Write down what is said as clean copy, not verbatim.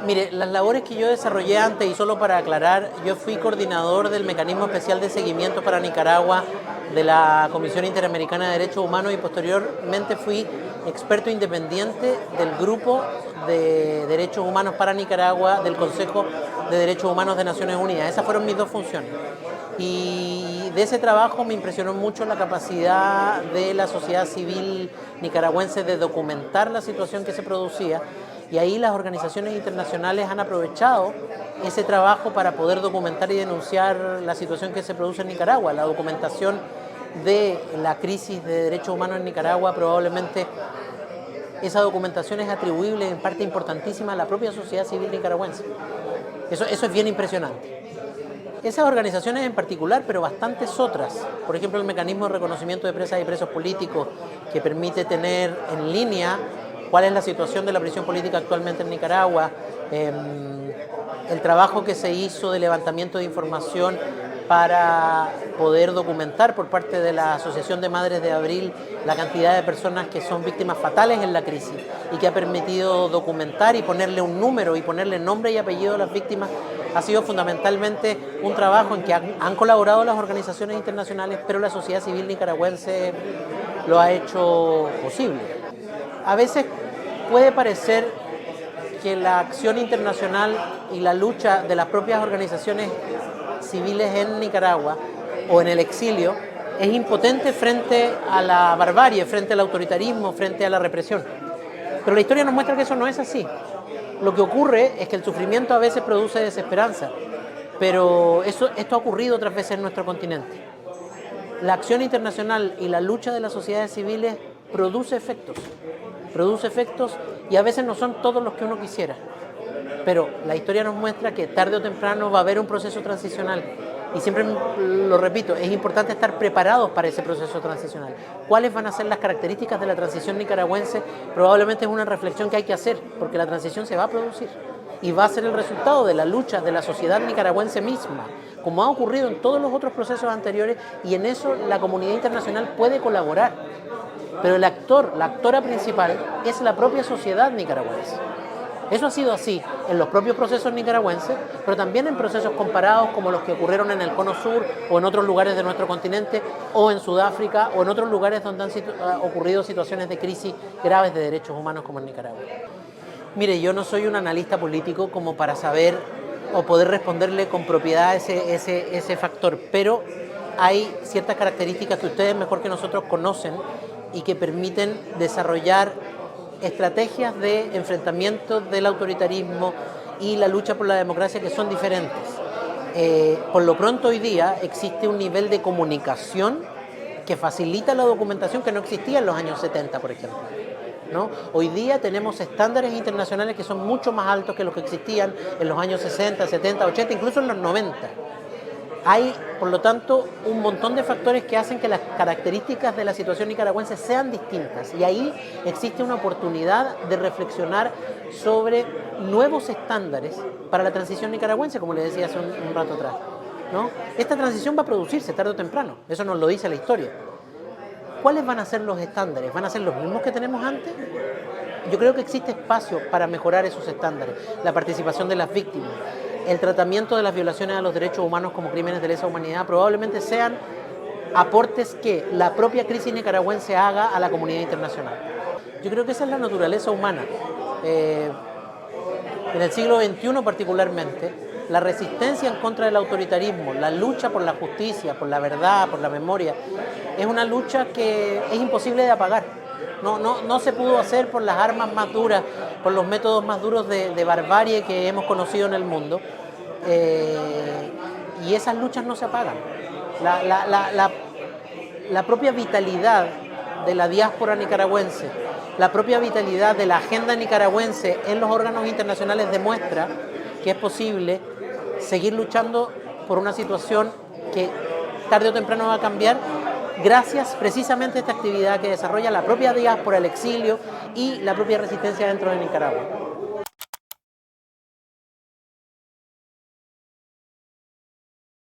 Mire, las labores que yo desarrollé antes, y solo para aclarar, yo fui coordinador del Mecanismo Especial de Seguimiento para Nicaragua de la Comisión Interamericana de Derechos Humanos y posteriormente fui experto independiente del Grupo de Derechos Humanos para Nicaragua del Consejo de Derechos Humanos de Naciones Unidas. Esas fueron mis dos funciones. Y de ese trabajo me impresionó mucho la capacidad de la sociedad civil nicaragüense de documentar la situación que se producía, y ahí las organizaciones internacionales han aprovechado ese trabajo para poder documentar y denunciar la situación que se produce en Nicaragua. La documentación de la crisis de derechos humanos en Nicaragua, probablemente esa documentación es atribuible en parte importantísima a la propia sociedad civil nicaragüense. Eso es bien impresionante. Esas organizaciones en particular, pero bastantes otras, por ejemplo el mecanismo de reconocimiento de presas y presos políticos, que permite tener en línea cuál es la situación de la prisión política actualmente en Nicaragua, el trabajo que se hizo de levantamiento de información para poder documentar por parte de la Asociación de Madres de Abril la cantidad de personas que son víctimas fatales en la crisis, y que ha permitido documentar y ponerle un número y ponerle nombre y apellido a las víctimas. Ha sido fundamentalmente un trabajo en que han colaborado las organizaciones internacionales, pero la sociedad civil nicaragüense lo ha hecho posible. A veces puede parecer que la acción internacional y la lucha de las propias organizaciones civiles en Nicaragua o en el exilio es impotente frente a la barbarie, frente al autoritarismo, frente a la represión. Pero la historia nos muestra que eso no es así. Lo que ocurre es que el sufrimiento a veces produce desesperanza, pero esto ha ocurrido otras veces en nuestro continente. La acción internacional y la lucha de las sociedades civiles produce efectos y a veces no son todos los que uno quisiera. Pero la historia nos muestra que tarde o temprano va a haber un proceso transicional. Y siempre lo repito, es importante estar preparados para ese proceso transicional. ¿Cuáles van a ser las características de la transición nicaragüense? Probablemente es una reflexión que hay que hacer, porque la transición se va a producir y va a ser el resultado de la lucha de la sociedad nicaragüense misma, como ha ocurrido en todos los otros procesos anteriores, y en eso la comunidad internacional puede colaborar. Pero la actora principal es la propia sociedad nicaragüense. Eso ha sido así en los propios procesos nicaragüenses, pero también en procesos comparados como los que ocurrieron en el Cono Sur o en otros lugares de nuestro continente, o en Sudáfrica, o en otros lugares donde han ocurrido situaciones de crisis graves de derechos humanos como en Nicaragua. Mire, yo no soy un analista político como para saber o poder responderle con propiedad ese factor, pero hay ciertas características que ustedes mejor que nosotros conocen y que permiten desarrollar estrategias de enfrentamiento del autoritarismo y la lucha por la democracia que son diferentes. Por lo pronto hoy día existe un nivel de comunicación que facilita la documentación que no existía en los años 70, por ejemplo, ¿no? Hoy día tenemos estándares internacionales que son mucho más altos que los que existían en los años 60, 70, 80, incluso en los 90. Hay, por lo tanto, un montón de factores que hacen que las características de la situación nicaragüense sean distintas, y ahí existe una oportunidad de reflexionar sobre nuevos estándares para la transición nicaragüense, como les decía hace un rato atrás, ¿no? Esta transición va a producirse tarde o temprano, eso nos lo dice la historia. ¿Cuáles van a ser los estándares? ¿Van a ser los mismos que tenemos antes? Yo creo que existe espacio para mejorar esos estándares, la participación de las víctimas, el tratamiento de las violaciones a los derechos humanos como crímenes de lesa humanidad, probablemente sean aportes que la propia crisis nicaragüense haga a la comunidad internacional. Yo creo que esa es la naturaleza humana. En el siglo XXI particularmente, la resistencia en contra del autoritarismo, la lucha por la justicia, por la verdad, por la memoria, es una lucha que es imposible de apagar. No se pudo hacer por las armas más duras, por los métodos más duros de barbarie que hemos conocido en el mundo, y esas luchas no se apagan. La propia vitalidad de la diáspora nicaragüense, la propia vitalidad de la agenda nicaragüense en los órganos internacionales demuestra que es posible seguir luchando por una situación que tarde o temprano va a cambiar, gracias precisamente a esta actividad que desarrolla la propia diáspora, el exilio y la propia resistencia dentro de Nicaragua.